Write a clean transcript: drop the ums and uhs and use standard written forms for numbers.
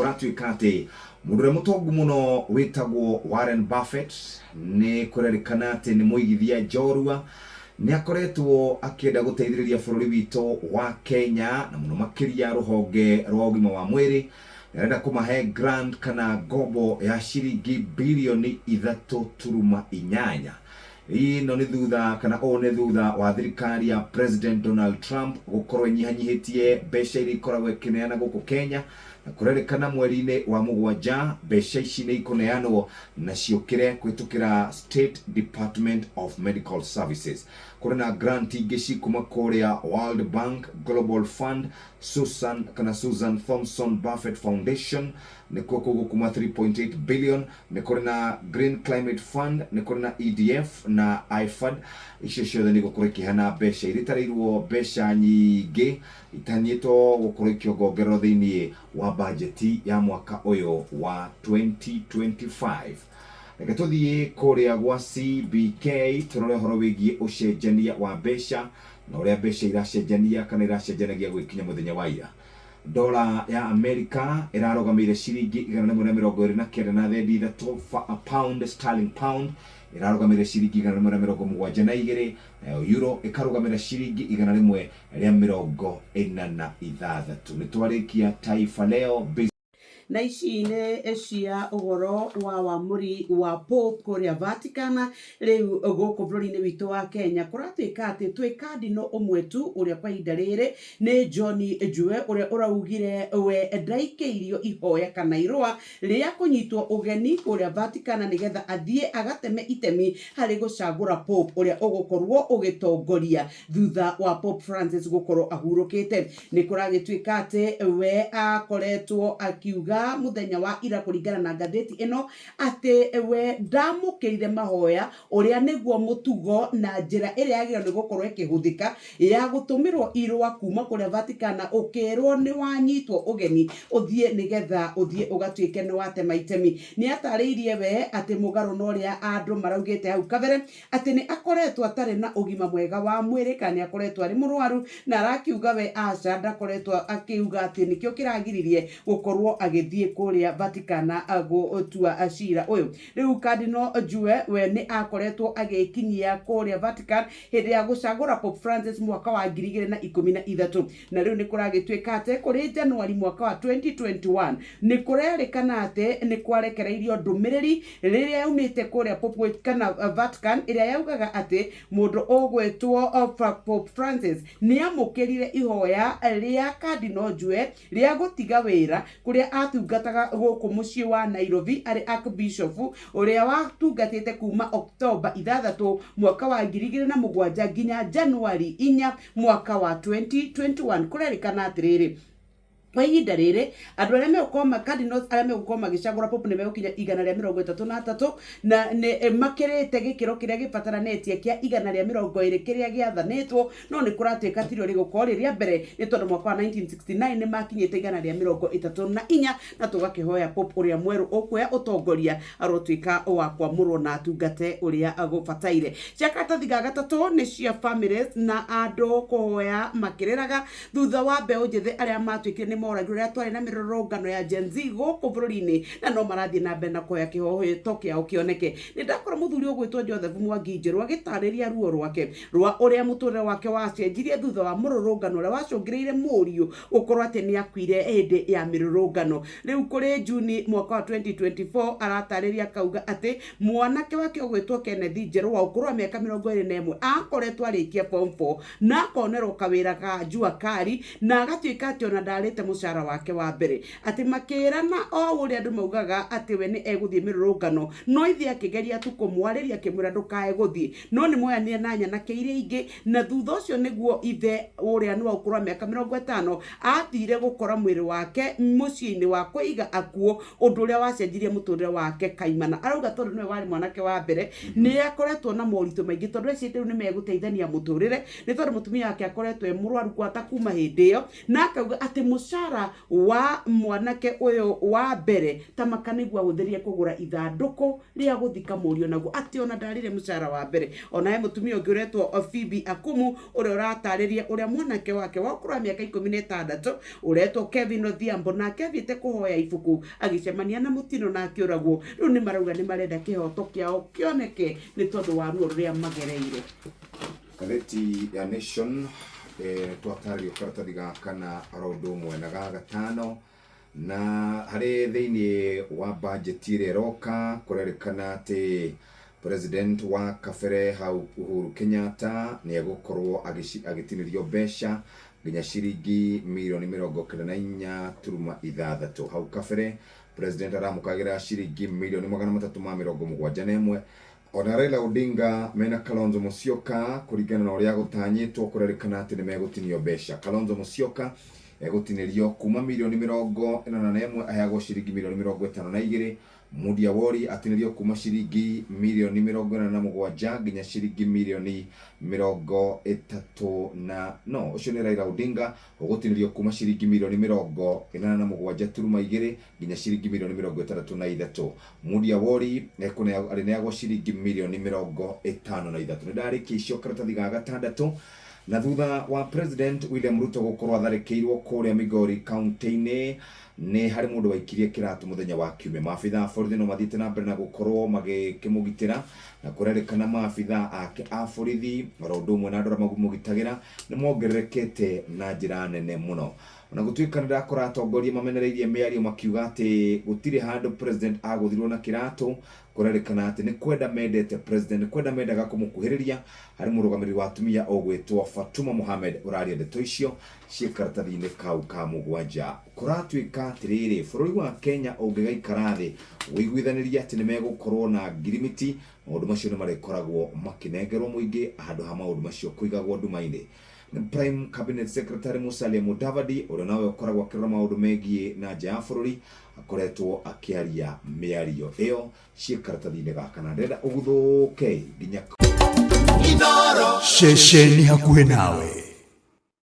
kuratuika ati mundu mutongu muno witagwo Warren Buffett ni kurerikana ati ni muigithia njorua ni akoretwo akienda guteithiriria bururi wito wa Kenya na muno makiria ruhonge rwa ugima wa mwiri arenda kumahe grant kana gobo ya shiringi bilioni 3.8. Ino ni thutha kana one thutha wa thirikari ya President Donald Trump gukorwo nyihanyihitie mbeca iria ikoragwo ikineana guku Kenya na kurerikana mweri-ini wa mugwanja mbeca ici ni ikuneanwo na ciukire kwitukira State Department of Medical Services. Kuna grant ingĩ kuma kuria World Bank, Global Fund, Susan Thompson Buffett Foundation ni kuma 3.8 billion, ni kuna Green Climate Fund, ni kuna EDF na IFAD. Icio ciothe ni gukorwo ikihana mbeca iritarirwo mbeca nyingi itanyitwo gukorwo ikiongererwo thiini wa bajeti ya mwaka uyu wa 2025. Reke tuthie kuria gwa CBK turore horo wigie ucenjania wa mbeca na uria mbeca iracenjania kana iracenjanagia gwikinya muthenya wa ira. Dola ya Amerika irarogamire shiringi 129 na thendi ithatũ. Pound sterling pound irarogamire shiringi 172, euro ikarogamira shiringi 146. Nitwarikia Taifa Leo. Na ici nĩ cia ũhoro wa wamũri wa Pope kũrĩa Vatican rĩu gũkũ bũrũri-inĩ witũ wa Kenya. Kũratuĩka atĩ twĩ kardinal ũmwe tu ũrĩa kwa ihinda rĩrĩ nĩ John Njue ũrĩa ũraugire we ndaikĩirio ihoya kana irũa rĩa kũnyitwo ũgeni kũrĩa Vatican nĩgetha athiĩ agateme itemi harĩ gũcagũra Pope ũrĩa ũgũkorwo ũgĩtongoria thutha wa Pope Francis gũkorwo ahurũkĩte. Nĩ kũragĩtuĩka atĩ we akoretwo akiuga muthenya wa ira kuringana na ngatheti ino ati we ndamukirire mahoya uria niguo mutugo na njira iria yagĩrĩirwo nĩ gũkorwo ĩkĩhũthĩka ya gũtũmĩrwo irũa kuma kũrĩa Vatican ukĩrwo nĩ wanyitwo ũgeni ũthiĩ nĩgetha ũthiĩ ũgatuĩke nĩ watema itemi. Nĩ atarĩirie we atĩ mũgarũ na ũrĩa andũ maraugĩte hau kabere atĩ nĩ akoretwo atarĩ na ũgima mwega wa mwĩrĩ kana nĩ akoretwo arĩ mũrwaru na arakiuga we aca ndakoretwo akiuga atĩ nĩkĩo kĩragiririe gũkorwo agĩthiĩ kuria Vatican gũtua cira ũyũ. Rĩu Cardinal Njue we nĩ akoretwo agĩkinyia kuria Vatican hĩndĩ ya gũcagũra Pope Francis mwaka wa 2013 na rĩu nĩ kũragĩtuĩka atĩ kũrĩ Januari mwaka wa 2021 nĩ kũrerĩkana atĩ nĩ kwarekereirio ndũmĩrĩri rĩrĩa yaumĩte kuria Pope kana Vatican ĩrĩa yaugaga atĩ mũndũ ũgwĩtwo Pope Francis nĩ amũkĩrire ihoya rĩa Cardinal Njue rĩa gũtiga wĩra kũrĩa atungataga gũkũ mũciĩ wa Nairobi arĩ Archbishop ũrĩa watungatĩte kuma October 6 mwaka wa 2007 nginya Januari 4 mwaka wa 2021. Kũrerĩkana atĩrĩrĩ kwa ihinda rĩrĩ andũ arĩa megũkorwo cardinals arĩa megũkorwo magĩcagũra Pope nĩ megũkinya 133 na nĩ makĩrĩte gĩkĩro kĩrĩa gĩbataranĩtie kĩa 120 kĩrĩa gĩathanĩtwo, no nĩ kũratuĩka tirio rĩgũkorwo rĩrĩa mbere nĩ tondũ mwaka wa 1969 nĩ makinyĩte 134 na tũgakĩhoya Pope ũrĩa mwerũ ũkuoya ũtongoria arotuĩka wa kwamũrwo na atungate ũrĩa agũbataire. Cia karatathi ga gatatũ nĩ cia families na andũ kũhoya makĩrĩraga thutha wa mbeũ njĩthĩ arĩa matuĩkire moragiro rĩa twarĩ na mĩrũrũngano ya Gen Z gũkũ bũrũri-inĩ na no marathiĩ na mbere na kũhoya kĩhoto kĩao kĩoneke. Nĩ ndakora mũthuri ũgwĩtwo Joseph Mwangi Njerũ agĩtarĩria ruo rwake rwa ũrĩa mũtũrĩre wake wacenjirie thutha wa mũrũrũngano ũrĩa wacũngĩrĩire mũriũ gũkorwo atĩ nĩ akuire hĩndĩ ya mĩrũrũngano. Rĩu kũrĩ Juni mwaka wa 2024 aratarĩria kauga atĩ mwanake wake ũgwĩtwo Kenneth Njerũ wa ũkũrũ wa mĩaka 21 akoretwo arĩkia form 4 na akonerwo kawĩra ga Jua Kari na agatuĩka atĩ ona ndarĩte mũcara wake wa mbere atĩ makĩrana o ũrĩa andũ maugaga atĩ we nĩ egũthiĩ mĩrũrũngano no ithe akĩgeria tu kũmwarĩria akĩmwĩra ndũkae gũthiĩ, no nĩ moyanire na nyanake iria ingĩ na thutha ũcio nĩguo ithe ũrĩa nĩ wa ũkũrũ wa mĩaka 50 athire gũkora mwĩrĩ wake mũciĩ-inĩ wa kũiga akuo, ũndũ ũrĩa wacenjirie mũtũrĩre wake kaimana. Arauga tondũ nĩwe warĩ mwanake wa mbere nĩ akoretwo na moritũ maingĩ tondũ ecirĩtie rĩu nĩ megũteithania mũtũrĩre nĩ tondũ mũtumia wake akoretwo e mũrwaru gwata kuma hĩndĩ ĩyo, na akauga atĩ mũcara mucara wa mwanake uyu wa mbere ta makanigwa guthiria kugura ithanduku ria guthika murio naguo ati ona ndarire mucara wa mbere. Ona he mutumia ungi uretwo Phoebe Akumu uria uratariria uria mwanake wake wa ukuru wa miaka 16 uretwo Kevin Odhiambo nake athiite kuhoya ibuku agicemania na mutino na akiuragwo. Riu ni marauga ni marenda kihoto kiao kioneke ni tondu wa ruo ruria magereire. Kaleti ya Nation twatario karatathi gaka na rondo mwe na gatano na hari thiini wa budget ire roka kurerekana ati president wa Kafere hau Uhuru Kenyatta ni egukorwo agitinirio besha nginya ciringi milioni 94.6 hau Kafere. President aramukagira ciringi milioni 371. Ona Raila Odinga mena Kalonzo Musyoka kuringana na uria gutanyitwo kurerekana ati ni megutinio besha. Kalonzo Musyoka egutinirio kuma milioni 41 ayagwo ciringi milioni 52. Mudi Awori atinirio kuma ciringi milioni 47 nginya ciringi milioni 30 no ucio ni Raila Odinga ugutinirio kuma ciringi milioni 47.2 nginya ciringi milioni 63. Mudi Awori neagwo ciringi milioni 53. Ndariki icio karatathi ga gatandatu. Na thutha wa President William Ruto gukorwo atharikirwo kuria Migori county-ini ni hari mundu waikirie kiratu muthenya wa kiumia. Maabitha borithi no mathiite na mbere na gukorwo magikimugitira na kurerekana maabitha ake a borithi rondo mwe na andora magumugitagira ni mongererekete na njira nene muno. Ona gutuika ndakora atongoria mamenereirie miario makiuga ati gutire handu president aguthirwo na kiratu kurerekana ati ni kwenda mendete president, kwenda mendaga kumukuhiriria. Hari murugamiri wa atumia ogwetwo Fatuma Mohamed uraria ndeto icio cikaratathi-ini kau ka mugwanja. Kuratuika atiriri bururi wa Kenya ungigaikara thi wiguithaniria ati ni megukorwo na ngirimiti. Maundu macio ni marekoragwo makinengerwo muingi handu ha maundu macio kuigagwo nduma-ini. Prime Cabinet Secretary Musalia Mudavadi uria nawe ukoragwo akirora maundu megie na nja ya bururi akoretwo akiaria miario iyo cikaratathi-ini gaka na ndenda uguthuke nginya shesheni hakuhe nawe.